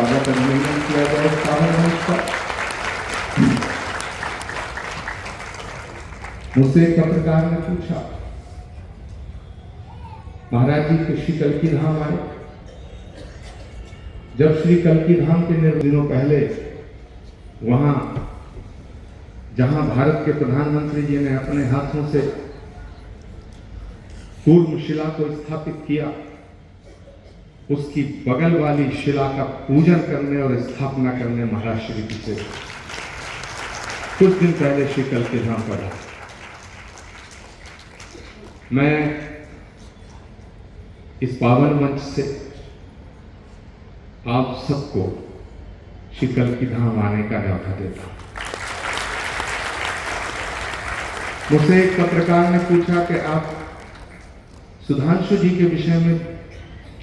स्वागत अभिनंदन किया जाए इस पावन मंच पर। मुझसे एक पत्रकार ने पूछा, महाराज जी तो श्री कल्की धाम आए, जब श्री कल्की धाम के दिनों पहले वहां जहां भारत के प्रधानमंत्री जी ने अपने हाथों से कूर्म शिला को स्थापित किया, उसकी बगल वाली शिला का पूजन करने और स्थापना करने महाराज श्री जी से कुछ दिन पहले श्री कल्की धाम पड़ा। मैं इस पावन मंच से आप सबको श्री कल्की धाम आने का न्योता देता हूं। मुझसे एक पत्रकार ने पूछा कि आप सुधांशु जी के विषय में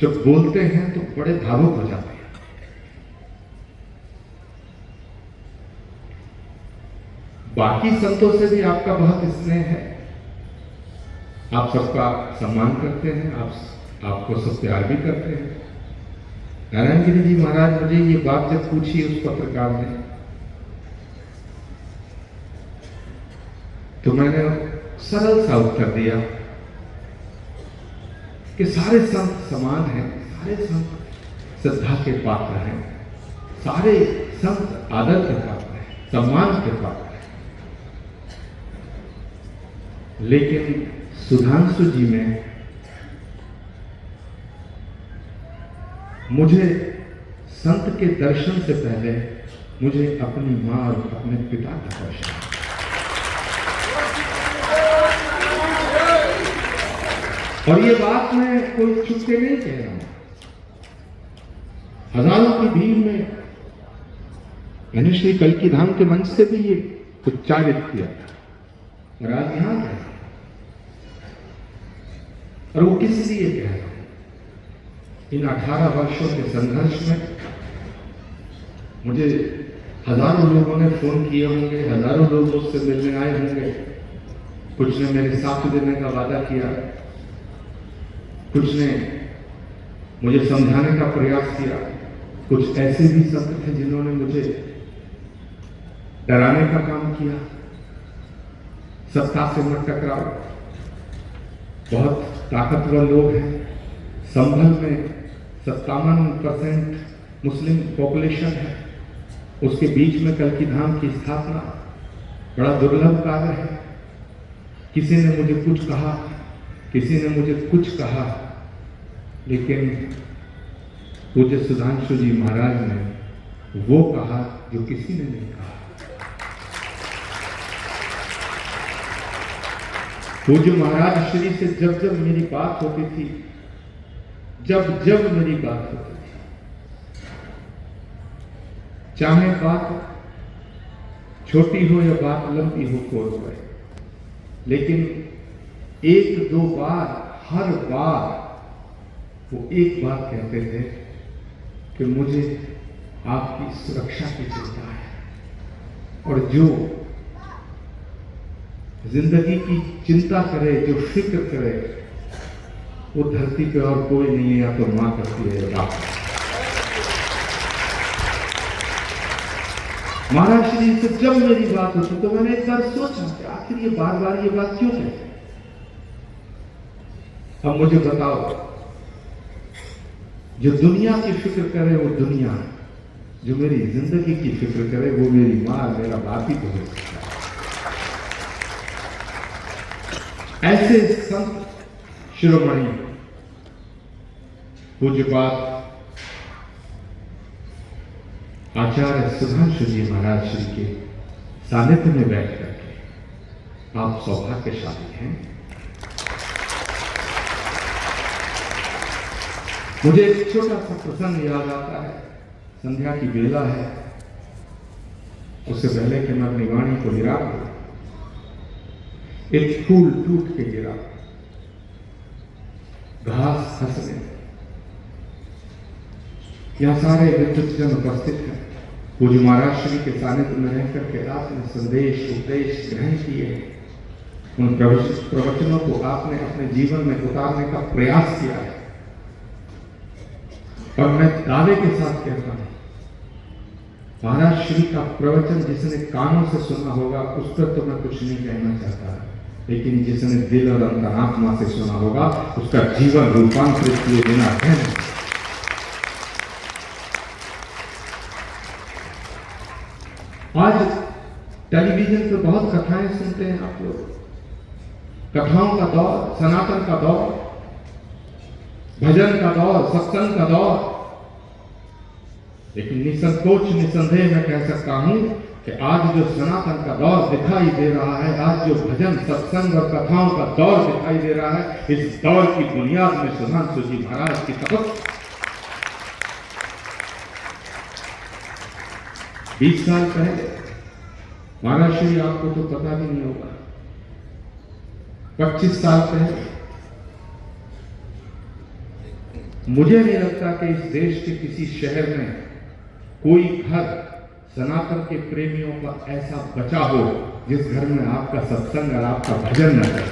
जब बोलते हैं तो बड़े भावुक हो जाते हैं। बाकी संतों से भी आपका बहुत स्नेह है, आप सबका सम्मान करते हैं, आपको सब प्यार भी करते हैं। नारायण गिरी जी महाराज मुझे ये बात जब पूछी उस पत्रकार ने, तो मैंने सरल सा उत्तर दिया कि सारे संत समान हैं, सारे संत श्रद्धा के पात्र हैं, सारे संत आदर के पात्र हैं, सम्मान के पात्र हैं, लेकिन सुधांशु जी में मुझे संत के दर्शन से पहले मुझे अपनी मां और अपने पिता का दर्शन। और ये बात मैं कोई छुप के नहीं कह रहा हूं, हजारों की भीड़ में मैंने श्री कल्की धाम के मंच से भी ये उच्चारित किया और आज यहां गए। और वो किस लिए कह रहा हूं, इन 18 वर्षों के संघर्ष में मुझे हजारों लोगों ने फोन किए होंगे, हजारों लोग मुझसे मिलने आए होंगे, कुछ ने मेरे साथ देने का वादा किया, कुछ ने मुझे समझाने का प्रयास किया, कुछ ऐसे भी संत थे जिन्होंने मुझे डराने का काम किया, सत्ता से मत टकराओ, बहुत ताकतवर लोग हैं, संभल में 57% मुस्लिम पॉपुलेशन है, उसके बीच में कल्की धाम की स्थापना बड़ा दुर्लभ कार्य है। किसी ने मुझे कुछ कहा, किसी ने मुझे कुछ कहा, लेकिन पूज्य सुधांशु जी महाराज ने वो कहा जो किसी ने नहीं कहा। पूज्य महाराज श्री से जब जब मेरी बात होती थी, जब जब मेरी बात होती थी, चाहे बात छोटी हो या बात लंबी हो, कोई हो, लेकिन एक दो बार, हर बार वो एक बात कहते थे कि मुझे आपकी सुरक्षा की चिंता है, और जो जिंदगी की चिंता करे, जो फिक्र करे, वो धरती पे और कोई नहीं है, या तो मां करती है या बाप। महाराज श्री से जब मेरी बात होती तो मैंने एक बार सोचा कि आखिर ये बार बार ये बात क्यों कहते। अब मुझे बताओ, जो दुनिया की फिक्र करे वो दुनिया है, जो मेरी जिंदगी की फिक्र करे वो मेरी मां, मेरा बाप ही तो हो सकता है। ऐसे संत शिरोमणि पूज्यपाद आचार्य सुधांशु जी महाराज श्री के सानिध्य में बैठ करके आप सौभाग्यशाली हैं। मुझे एक छोटा सा प्रसंग याद आता है। संध्या की बेला है, उससे पहले कि मैं अपनी वाणी को विराम दूं, एक फूल टूट के गिरा, घास हंसने, यहां सारे विद्वजन उपस्थित हैं। पूज्य महाराज श्री के सानिध्य में रहकर के आपने संदेश उपदेश ग्रहण किए, उन प्रवचनों को आपने अपने जीवन में उतारने का प्रयास किया है। और मैं दावे के साथ कहता हूं महाराज श्री का प्रवचन जिसने कानों से सुना होगा उस पर तो मैं कुछ नहीं कहना चाहता, लेकिन जिसने दिल और अंतरात्मा से सुना होगा उसका जीवन रूपांतरित किए बिना है। आज टेलीविजन पर बहुत कथाएं सुनते हैं आप लोग, कथाओं का दौर, सनातन का दौर, भजन का दौर, सत्संग का दौर। लेकिन निसंकोच निसंदेह मैं कह सकता हूं कि आज जो सनातन का दौर दिखाई दे रहा है, आज जो भजन सत्संग और कथाओं का दौर दिखाई दे रहा है, इस दौर की बुनियाद में सुधांशु जी महाराज की तपस्या। 20 साल पहले, महाराज श्री आपको तो पता भी नहीं होगा, 25 साल पहले, मुझे नहीं लगता कि इस देश के किसी शहर में कोई घर सनातन के प्रेमियों का ऐसा बचा हो जिस घर में आपका सत्संग और आपका भजन न करे।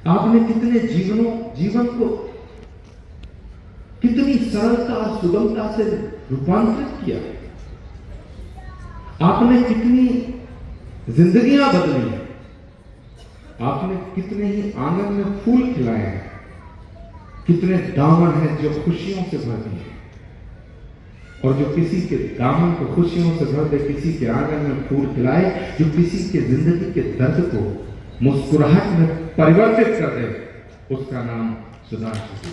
आपने कितने जीवन को कितनी सरलता और सुगमता से रूपांतरित किया, आपने कितनी जिंदगियां बदली, आपने कितने ही आंगन में फूल खिलाए हैं, कितने दामन हैं जो खुशियों से भर दिए, और जो किसी के दामन को खुशियों से भर दे, किसी के आंगन में फूल खिलाए, जो किसी के जिंदगी के दर्द को मुस्कुराहट में परिवर्तित कर दे, उसका नाम सुधांशु जी।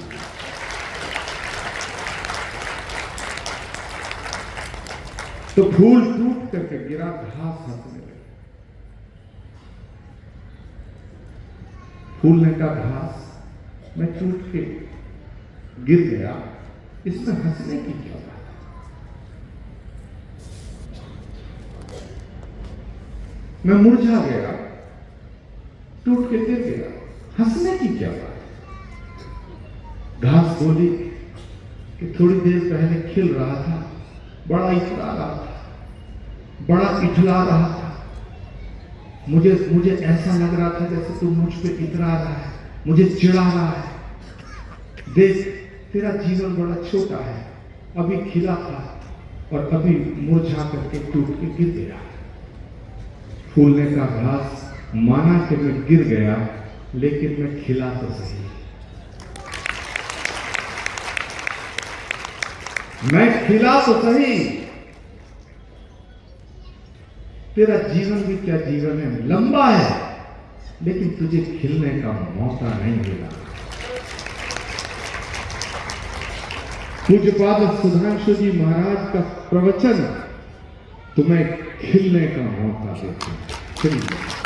तो फूल टूट करके गिरा, घास हंसने लगी, फूलने का घास मैं टूट के गिर गया, इसमें हंसने की क्या बात है? मैं मुरझा गया, टूट के गिर गया, हंसने की क्या बात है? घास बोली कि थोड़ी देर पहले खिल रहा था, बड़ा इतरा रहा था, बड़ा इठला रहा था, मुझे ऐसा लग रहा था जैसे तू मुझ पे इतरा रहा है, मुझे चिढ़ा रहा है। देख, तेरा जीवन बड़ा छोटा है, अभी खिला था और अभी मुरझा करके टूट के गिर गया। फूलने का घास माना कि मैं गिर गया, लेकिन मैं खिला तो सही, मैं खिला तो सही। तेरा जीवन भी क्या जीवन है, लंबा है, लेकिन तुझे खिलने का मौका नहीं मिला। पूज्यपाद सुधांशु जी महाराज का प्रवचन तुम्हें खिलने का मौका देते हैं।